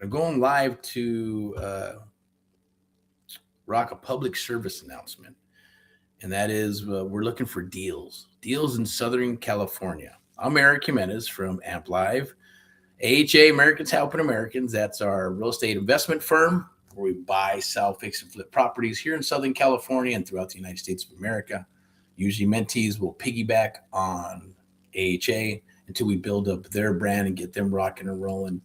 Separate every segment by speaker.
Speaker 1: are going live to rock a public service announcement. And that is we're looking for deals in Southern California. I'm Erick Jimenez from Amp Live. AHA, Americans Helping Americans. That's our real estate investment firm where we buy, sell, fix, and flip properties here in Southern California and throughout the United States of America. Usually mentees will piggyback on AHA until we build up their brand and get them rocking and rolling.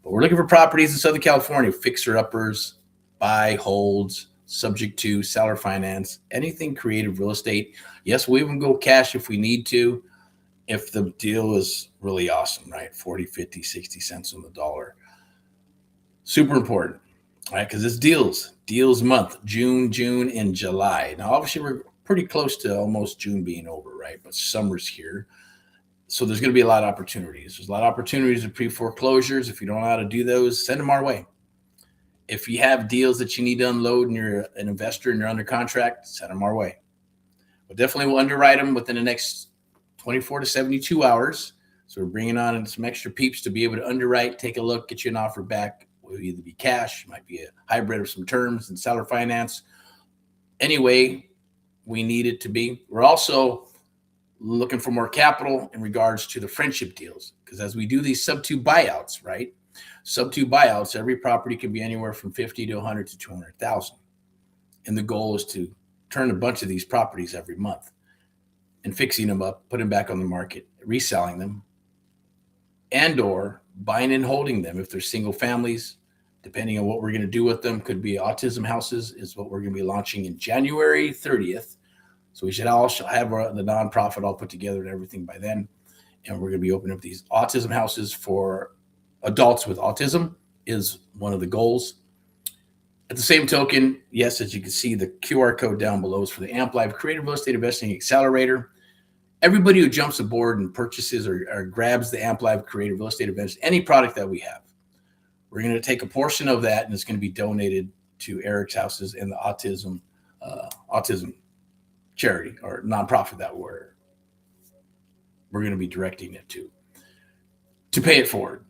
Speaker 1: But we're looking for properties in Southern California, fixer-uppers, buy, holds, subject to seller finance, anything creative real estate. Yes, we even go cash if we need to, if the deal is really awesome, right? 40, 50, 60 cents on the dollar. Super important, right? Because it's deals month, June, and July. Now, obviously, we're pretty close to almost June being over, right? But summer's here. So there's going to be a lot of opportunities. There's a lot of opportunities of pre-foreclosures. If you don't know how to do those, send them our way. If you have deals that you need to unload and you're an investor and you're under contract, send them our way. But definitely we'll underwrite them within the next 24 to 72 hours. So we're bringing on some extra peeps to be able to underwrite, take a look, get you an offer back. Will either be cash, might be a hybrid of some terms and seller finance. Anyway, we need it to be. We're also looking for more capital in regards to the friendship deals. Because as we do these sub-2 buyouts, right? Sub-2 buyouts, every property can be anywhere from 50 to 100 to 200,000. And the goal is to turn a bunch of these properties every month and fixing them up, putting them back on the market, reselling them, and or buying and holding them if they're single families, depending on what we're going to do with them. Could be autism houses is what we're going to be launching in January 30th. So we should all have the nonprofit all put together and everything by then. And we're going to be opening up these autism houses for adults with autism is one of the goals. At the same token, yes, as you can see, the QR code down below is for the Amp Live Creative Real Estate Investing Accelerator. Everybody who jumps aboard and purchases or grabs the Amp Live Creative Real Estate Investing, any product that we have, we're going to take a portion of that and it's going to be donated to Erick's houses and the autism charity or nonprofit that we're going to be directing it to pay it forward.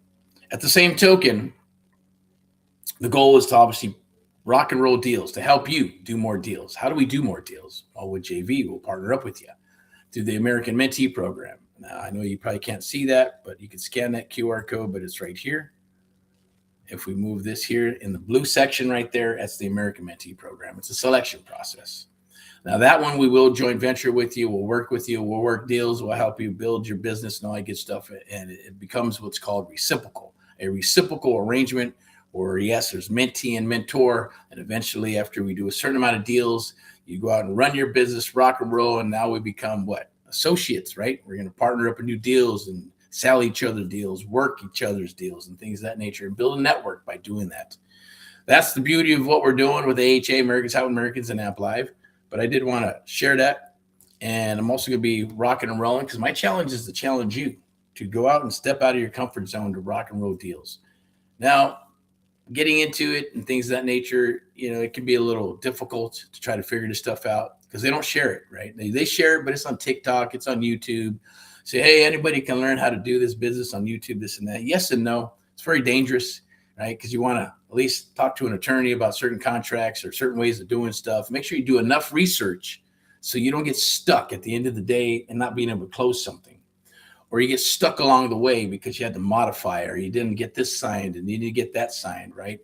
Speaker 1: At the same token, the goal is to obviously rock and roll deals to help you do more deals. How do we do more deals? Well, with JV, we'll partner up with you through the American Mentee program. Now, I know you probably can't see that, but you can scan that QR code, but it's right here. If we move this here in the blue section right there, that's the American Mentee program. It's a selection process. Now, that one we will joint venture with you. We'll work with you. We'll work deals. We'll help you build your business and all that good stuff. And it becomes what's called reciprocal, a reciprocal arrangement where, yes, there's mentee and mentor. And eventually, after we do a certain amount of deals, you go out and run your business, rock and roll. And now we become what? Associates, right? We're going to partner up in new deals and sell each other deals, work each other's deals and things of that nature and build a network by doing that. That's the beauty of what we're doing with AHA, Americans Helping Americans and Amp Live. But I did want to share that. And I'm also going to be rocking and rolling because my challenge is to challenge you to go out and step out of your comfort zone to rock and roll deals. Now, getting into it and things of that nature, it can be a little difficult to try to figure this stuff out because they don't share it, right? They share it, but it's on TikTok, it's on YouTube. Say, hey, anybody can learn how to do this business on YouTube, this and that. Yes and no. It's very dangerous, right? Because you want to at least talk to an attorney about certain contracts or certain ways of doing stuff. Make sure you do enough research so you don't get stuck at the end of the day and not being able to close something. Or you get stuck along the way because you had to modify or you didn't get this signed and you didn't get that signed, right?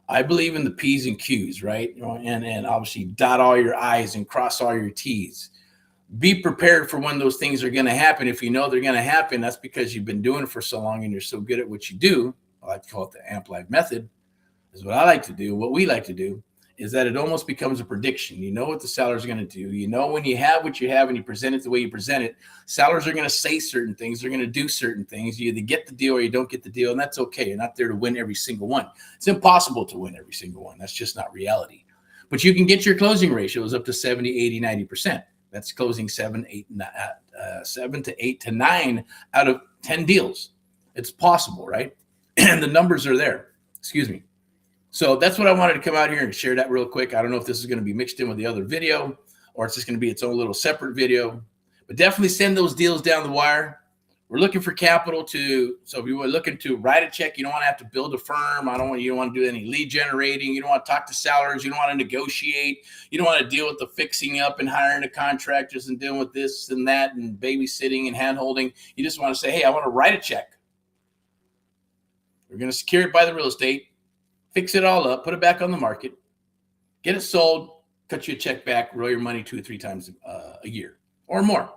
Speaker 1: I believe in the P's and Q's, right? And obviously dot all your I's and cross all your T's. Be prepared for when those things are going to happen. If you know they're going to happen, that's because you've been doing it for so long and you're so good at what you do. I like to call it the Amp Live method. Is what I like to do. What we like to do is that it almost becomes a prediction. You know what the seller's going to do. You know when you have what you have and you present it the way you present it, sellers are going to say certain things. They're going to do certain things. You either get the deal or you don't get the deal, and that's okay. You're not there to win every single one. It's impossible to win every single one. That's just not reality. But you can get your closing ratios up to 70, 80, 90%. That's closing 7 to 8 to 9 out of 10 deals. It's possible, right? And the numbers are there. Excuse me. So that's what I wanted to come out here and share that real quick. I don't know if this is going to be mixed in with the other video or it's just going to be its own little separate video. But definitely send those deals down the wire. We're looking for capital so if you were looking to write a check, you don't want to have to build a firm. You don't want to do any lead generating. You don't want to talk to sellers. You don't want to negotiate. You don't want to deal with the fixing up and hiring the contractors and dealing with this and that and babysitting and hand holding. You just want to say, hey, I want to write a check. We're going to secure it by the real estate, fix it all up, put it back on the market, get it sold, cut you a check back, roll your money 2 or 3 times a year or more.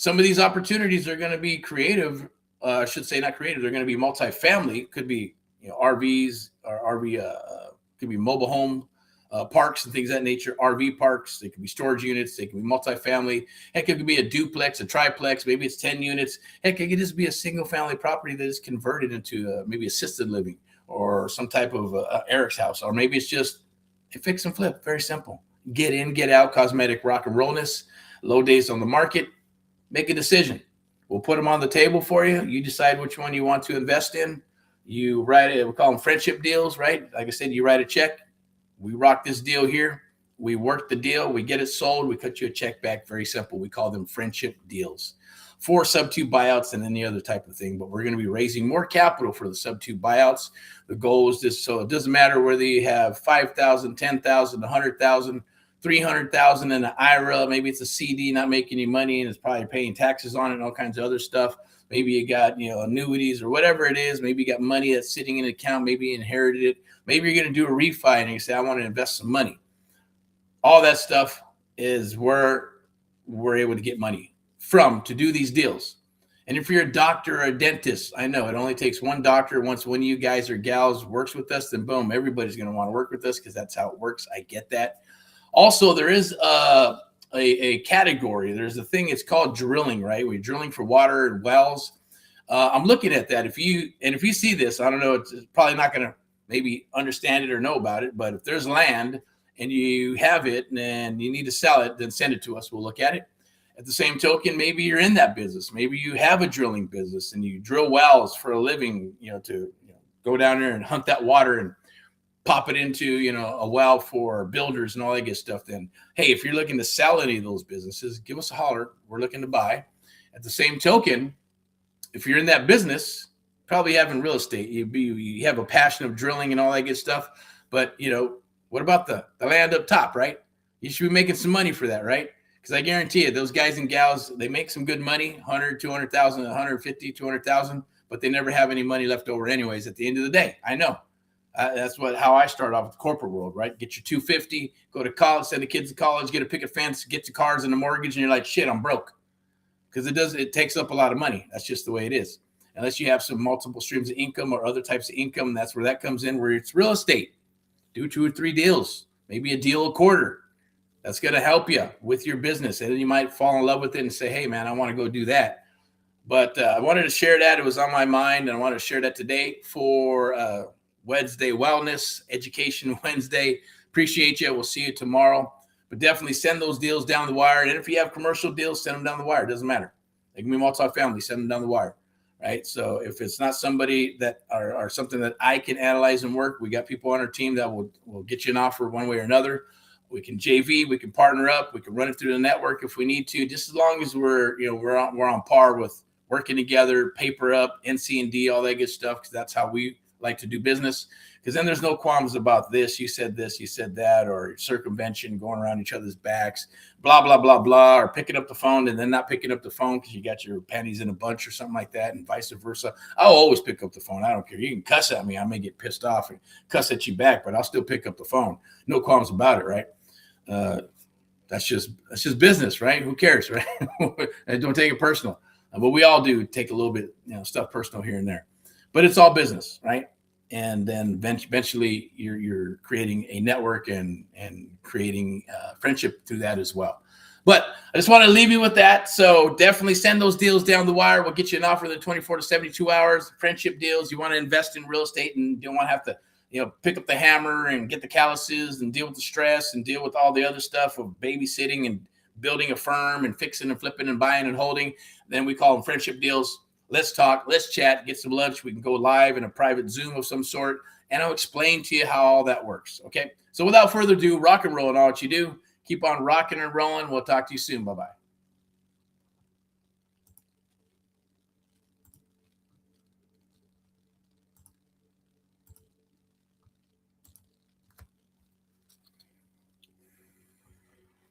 Speaker 1: Some of these opportunities are going to be creative. I should say not creative. They're going to be multifamily. Could be RVs or could be mobile home parks and things of that nature. RV parks. They could be storage units. They can be multifamily. Heck, it could be a duplex, a triplex. Maybe it's 10 units. Heck, it could just be a single family property that is converted into maybe assisted living or some type of Erick's house. Or maybe it's just a fix and flip. Very simple. Get in, get out, cosmetic rock and rollness, low days on the market. Make a decision. We'll put them on the table for you. You decide which one you want to invest in. You write it. We call them friendship deals, right? Like I said, you write a check. We rock this deal here. We work the deal. We get it sold. We cut you a check back. Very simple. We call them friendship deals. 4 sub-2 buyouts and any other type of thing. But we're going to be raising more capital for the sub-2 buyouts. The goal is this. So it doesn't matter whether you have 5,000, 10,000, 100,000, 300,000 in an IRA. Maybe it's a CD not making you money and it's probably paying taxes on it and all kinds of other stuff. Maybe you got annuities or whatever it is. Maybe you got money that's sitting in an account. Maybe you inherited it. Maybe you're going to do a refi and you say, I want to invest some money. All that stuff is where we're able to get money from to do these deals. And if you're a doctor or a dentist, I know it only takes one doctor. Once one of you guys or gals works with us, then boom, everybody's going to want to work with us because that's how it works. I get that. Also, there is a category. There's a thing. It's called drilling, right? We're drilling for water and wells. I'm looking at that. If you see this, I don't know. It's probably not going to maybe understand it or know about it. But if there's land and you have it and you need to sell it, then send it to us. We'll look at it. At the same token, maybe you're in that business. Maybe you have a drilling business and you drill wells for a living. To go down there and hunt that water and pop it into, a well for builders and all that good stuff. Then, hey, if you're looking to sell any of those businesses, give us a holler. We're looking to buy. At the same token, if you're in that business, probably having real estate, you have a passion of drilling and all that good stuff. But, what about the land up top, right? You should be making some money for that, right? Because I guarantee you, those guys and gals, they make some good money, 100, 200,000, 150, 200,000, but they never have any money left over anyways at the end of the day. I know. That's how I started off with the corporate world, right? Get your 250, go to college, send the kids to college, get a picket fence, get the cars and the mortgage, and you're like, shit, I'm broke. Because it takes up a lot of money. That's just the way it is. Unless you have some multiple streams of income or other types of income, that's where that comes in, where it's real estate. Do 2 or 3 deals, maybe a deal a quarter. That's going to help you with your business. And then you might fall in love with it and say, hey, man, I want to go do that. But I wanted to share that. It was on my mind, and I wanted to share that today for Wednesday Wellness Education Wednesday. Appreciate you. We'll see you tomorrow. But definitely send those deals down the wire. And if you have commercial deals, send them down the wire. It doesn't matter. They can be multifamily. Send them down the wire, right? So if it's not somebody that are something that I can analyze and work, we got people on our team that will get you an offer one way or another. We can JV. We can partner up. We can run it through the network if we need to. Just as long as we're on par with working together, paper up, NC&D, all that good stuff, because that's how we like to do business. Because then there's no qualms about this, you said that, or circumvention, going around each other's backs, blah, blah, blah, blah, or picking up the phone and then not picking up the phone because you got your pennies in a bunch or something like that, and vice versa. I'll always pick up the phone. I don't care. You can cuss at me. I may get pissed off and cuss at you back, but I'll still pick up the phone. No qualms about it, right? That's just business, right? Who cares, right? Don't take it personal. But we all do take a little bit, stuff personal here and there. But it's all business, right? And then eventually you're creating a network and creating friendship through that as well. But I just want to leave you with that. So definitely send those deals down the wire. We'll get you an offer in 24 to 72 hours. Friendship deals. You want to invest in real estate and don't want to have to, pick up the hammer and get the calluses and deal with the stress and deal with all the other stuff of babysitting and building a firm and fixing and flipping and buying and holding. Then we call them friendship deals. Let's talk, let's chat, get some lunch. We can go live in a private Zoom of some sort, and I'll explain to you how all that works, okay? So without further ado, rock and roll in all that you do. Keep on rocking and rolling. We'll talk to you soon. Bye-bye.